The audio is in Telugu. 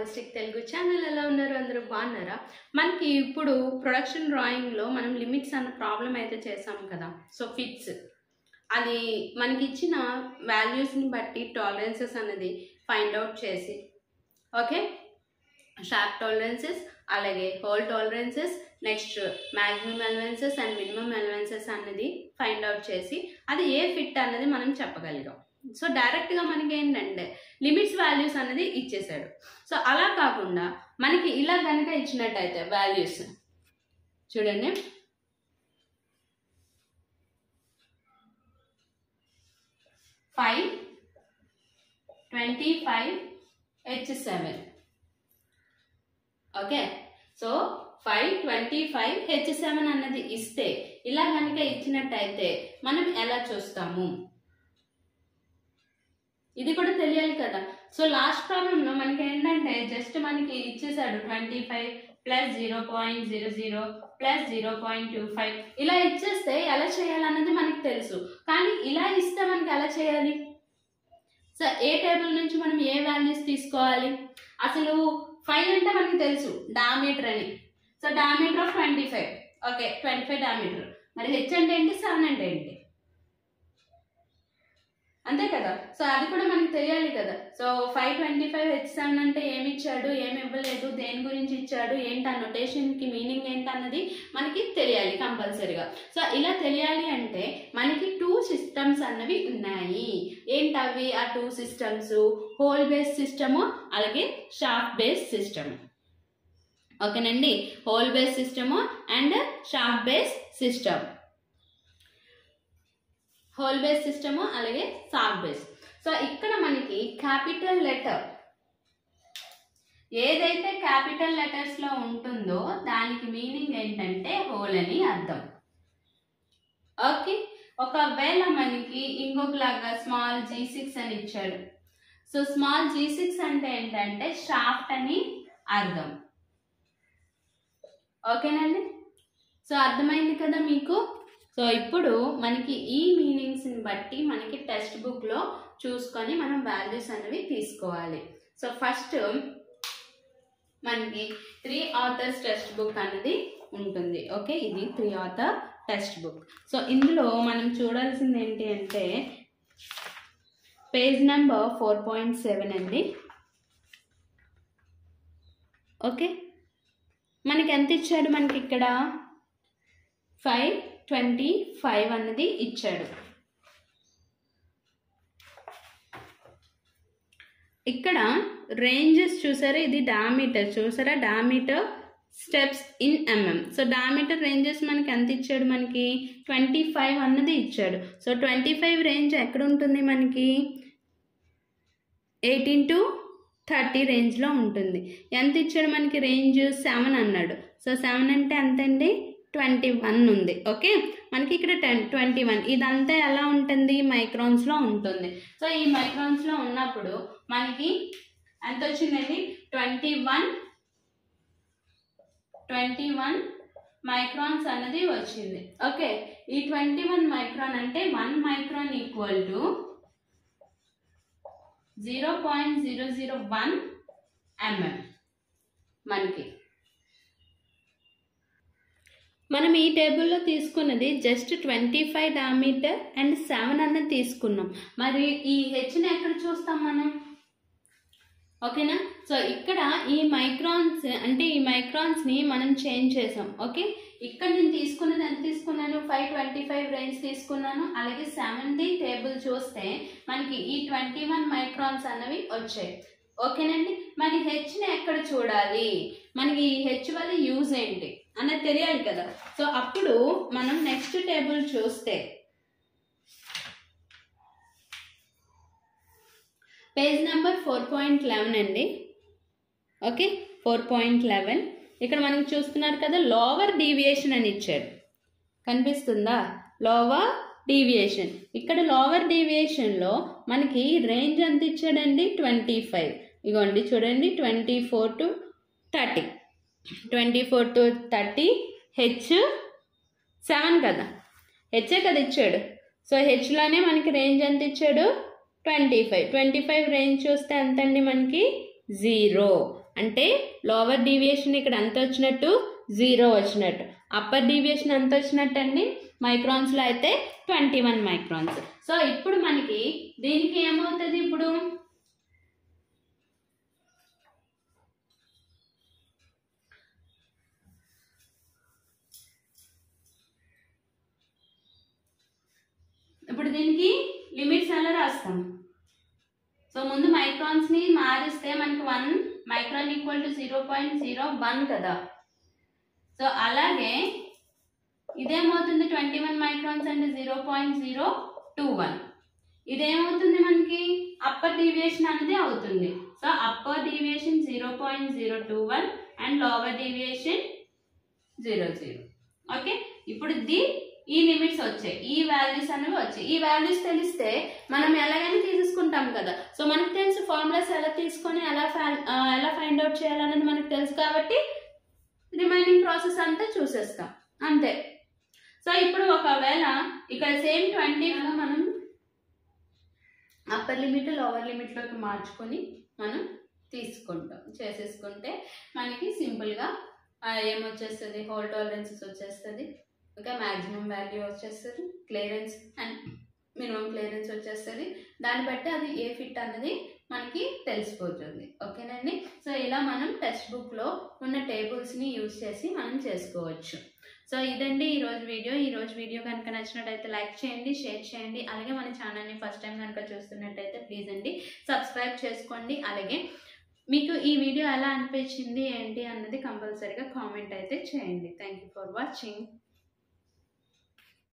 హాలిస్టిక్ తెలుగు ఛానల్ ఎలా ఉన్నారు? అందరూ బాగున్నారా? మనకి ఇప్పుడు ప్రొడక్షన్ డ్రాయింగ్లో మనం లిమిట్స్ అన్న ప్రాబ్లం అయితే చేసాం కదా. సో ఫిట్స్ అది మనకి ఇచ్చిన వాల్యూస్ని బట్టి టాలరెన్సెస్ అనేది ఫైండ్ అవుట్ చేసి, ఓకే, షార్ప్ టాలరెన్సెస్ అలాగే whole tolerances, next maximum allowances and minimum allowances అనేది ఫైండ్ అవుట్ చేసి అది ఏ ఫిట్ అన్నది మనం చెప్పగలిగాం. సో డైరెక్ట్గా మనకి ఏంటంటే లిమిట్స్ వాల్యూస్ అనేది ఇచ్చేసాడు. సో అలా కాకుండా మనకి ఇలా కనుక ఇచ్చినట్టయితే వాల్యూస్ చూడండి, 5, 25, H7. ఓకే, సో 5, 25, H7 అన్నది ఇస్తే ఇలా కనుక ఇచ్చినట్టయితే మనం ఎలా చూస్తాము ఇది కూడా తెలియాలి కదా. సో లాస్ట్ ప్రాబ్లంలో మనకి ఏంటంటే జస్ట్ మనకి ఇచ్చేసాడు 25 ప్లస్ 0.00 ప్లస్ 0.25 ఇలా ఇచ్చేస్తే ఎలా చేయాలన్నది మనకి తెలుసు. కానీ ఇలా ఇస్తే మనకి ఎలా చేయాలి? సో ఏ టేబుల్ నుంచి మనం ఏ వాల్యూస్ తీసుకోవాలి? అసలు 5 అంటే మనకి తెలుసు డయామీటర్ అని. So diameter of 25, okay, 25 diameter. మరి హెచ్ అంటే ఏంటి, 7 అంటే ఏంటి, అంతే కదా. సో అది కూడా మనకి తెలియాలి కదా. సో 525 H7 అంటే ఏమి ఇచ్చాడు, ఏమి ఇవ్వలేదు, దేని గురించి ఇచ్చాడు, ఏంటి ఆ నొటేషన్కి మీనింగ్ ఏంటి అన్నది మనకి తెలియాలి కంపల్సరీగా. సో ఇలా తెలియాలి అంటే మనకి 2 సిస్టమ్స్ అన్నవి ఉన్నాయి. ఏంటవి ఆ 2 సిస్టమ్స్? హోల్ బేస్ సిస్టము అలాగే షార్ప్ బేస్ సిస్టమ్. ఓకేనండి, whole base system and sharp base system. Whole base system అలాగే షార్ప్ బేస్. సో ఇక్కడ మనకి క్యాపిటల్ లెటర్ ఏదైతే క్యాపిటల్ లెటర్స్ లో ఉంటుందో దానికి మీనింగ్ ఏంటంటే హోల్ అని అర్థం. ఓకే, ఒకవేళ మనకి ఇంకొకలాగా స్మాల్ G6 అని ఇచ్చాడు. సో స్మాల్ G6 అంటే ఏంటంటే షాఫ్ట్ అని అర్థం. ఓకేనండి, సో అర్థమైంది కదా మీకు. సో ఇప్పుడు మనకి ఈ మీనింగ్స్ని బట్టి మనకి టెక్స్ట్ బుక్లో చూసుకొని మనం వాల్యూస్ అనేవి తీసుకోవాలి. సో ఫస్ట్ మనకి 3 authors టెక్స్ట్ బుక్ అనేది ఉంటుంది. ఓకే, ఇది 3 author టెక్స్ట్ బుక్. సో ఇందులో మనం చూడాల్సింది ఏంటి అంటే పేజ్ నెంబర్ 4.7 అండి. ఓకే, మనకి ఎంత ఇచ్చాడు? మనకి ఇక్కడ 525 అన్నది ఇచ్చాడు. ఇక్కడ రేంజెస్ చూసారా, ఇది డయామీటర్ చూసారా, diameter steps in mm. So diameter ranges మనకి ఎంత ఇచ్చాడు? మనకి 25 అన్నది ఇచ్చాడు. సో 25 రేంజ్ ఎక్కడ ఉంటుంది? మనకి 18 to 30 రేంజ్లో ఉంటుంది. ఎంత ఇచ్చాడు? మనకి రేంజ్ 7 అన్నాడు. సో 7 అంటే ఎంతండి? 21 ఉంది. ఓకే, మనకి ఇక్కడ 21. ఇదంతా ఎలా ఉంటుంది? మైక్రాన్స్లో ఉంటుంది. సో ఈ మైక్రాన్స్లో ఉన్నప్పుడు మనకి ఎంత వచ్చిందండి? 21 మైక్రాన్స్ అన్నది వచ్చింది. ఓకే, ఈ 21 మైక్రాన్ అంటే 1 మైక్రాన్ ఈక్వల్ టు 0.001 mm. మనకి మనం ఈ టేబుల్లో తీసుకున్నది జస్ట్ 25 డయామీటర్ అండ్ 7 అన్నది తీసుకున్నాం. మరి ఈ హెచ్ని ఎక్కడ చూస్తాం మనం? ఓకేనా, సో ఇక్కడ ఈ మైక్రాన్స్ అంటే ఈ మైక్రాన్స్ని మనం చేంజ్ చేసాం. ఓకే, ఇక్కడ నేను తీసుకున్నది ఎంత తీసుకున్నాను? 525 రేంజ్ తీసుకున్నాను. అలాగే 7ది టేబుల్ చూస్తే మనకి ఈ 21 మైక్రాన్స్ అన్నవి వచ్చాయి. ఓకేనండి, మరి హెచ్ని ఎక్కడ చూడాలి? మనకి ఈ హెచ్ వల్ల యూజ్ ఏంటి అన్నది తెలియాలి కదా. సో అప్పుడు మనం నెక్స్ట్ టేబుల్ చూస్తే పేజ్ నెంబర్ 4.11 అండి. ఓకే, 4.11 ఇక్కడ మనకి చూస్తున్నారు కదా, లోవర్ డీవియేషన్ అని ఇచ్చాడు. కనిపిస్తుందా? Lower deviation. ఇక్కడ లోవర్ డీవియేషన్లో మనకి రేంజ్ ఎంత ఇచ్చాడండి? 25. ఇగోండి చూడండి, 24 to 30. 24 to 30 H7 కదా, హెచ్ఏ కదా ఇచ్చాడు. సో హెచ్లోనే మనకి రేంజ్ ఎంత ఇచ్చాడు? 25 రేంజ్ చూస్తే ఎంతండి మనకి 0. అంటే లోవర్ డీవియేషన్ ఇక్కడ ఎంత వచ్చినట్టు 0 వచ్చినట్టు. అప్పర్ డీవియేషన్ ఎంత వచ్చినట్టు అండి మైక్రాన్స్లో అయితే 21 మైక్రాన్స్. సో ఇప్పుడు మనకి దీనికి ఏమవుతుంది, ఇప్పుడు దీనికి లిమిట్స్ ఎలా రాస్తాం? సో ముందు మైక్రాన్స్ని మారిస్తే మనకి 1 మైక్రాన్ ఈక్వల్ టు 0.01 కదా. సో అలాగే ఇదేమవుతుంది 21 మైక్రాన్స్ అంటే 0.021. ఇదేమవుతుంది మనకి అప్పర్ డీవియేషన్ అనేది అవుతుంది. So upper deviation 0.021 and lower deviation 0.0. Okay, ఇప్పుడు ఈ లిమిట్స్ వచ్చాయి, ఈ వాల్యూస్ అనేవి వచ్చాయి. ఈ వాల్యూస్ తెలిస్తే మనం ఎలాగైనా తీసుకుంటాం కదా. సో మనకు తెలుసు ఫార్ములాస్ ఎలా తీసుకొని ఎలా ఫైండ్ అవుట్ చేయాలనేది మనకు తెలుసు కాబట్టి రిమైనింగ్ ప్రాసెస్ అంతా చూసేస్తాం అంతే. సో ఇప్పుడు ఒకవేళ ఇక్కడ సేమ్ 20 మనం అప్పర్ లిమిట్ లోవర్ లిమిట్లోకి మార్చుకొని మనం చేసేసుకుంటే మనకి సింపుల్గా ఏమొచ్చేస్తుంది, హోల్ టాలరెన్సెస్ వచ్చేస్తుంది, ఇంకా మ్యాక్సిమం వాల్యూ వచ్చేస్తుంది, క్లియరెన్స్ అండ్ మినిమం క్లియరెన్స్ వచ్చేస్తుంది. దాన్ని బట్టి అది ఏ ఫిట్ అన్నది మనకి తెలిసిపోతుంది. ఓకేనండి. సో ఇలా మనం టెక్స్ట్ బుక్లో ఉన్న టేబుల్స్ని యూజ్ చేసి మనం చేసుకోవచ్చు. సో ఇదండి ఈరోజు వీడియో కనుక నచ్చినట్టయితే లైక్ చేయండి, షేర్ చేయండి. అలాగే మన ఛానల్ని ఫస్ట్ టైం కనుక చూస్తున్నట్టయితే ప్లీజ్ అండి సబ్స్క్రైబ్ చేసుకోండి. అలాగే మీకు ఈ వీడియో ఎలా అనిపించింది ఏంటి అన్నది కంపల్సరీగా కామెంట్ అయితే చేయండి. Thank you for watching.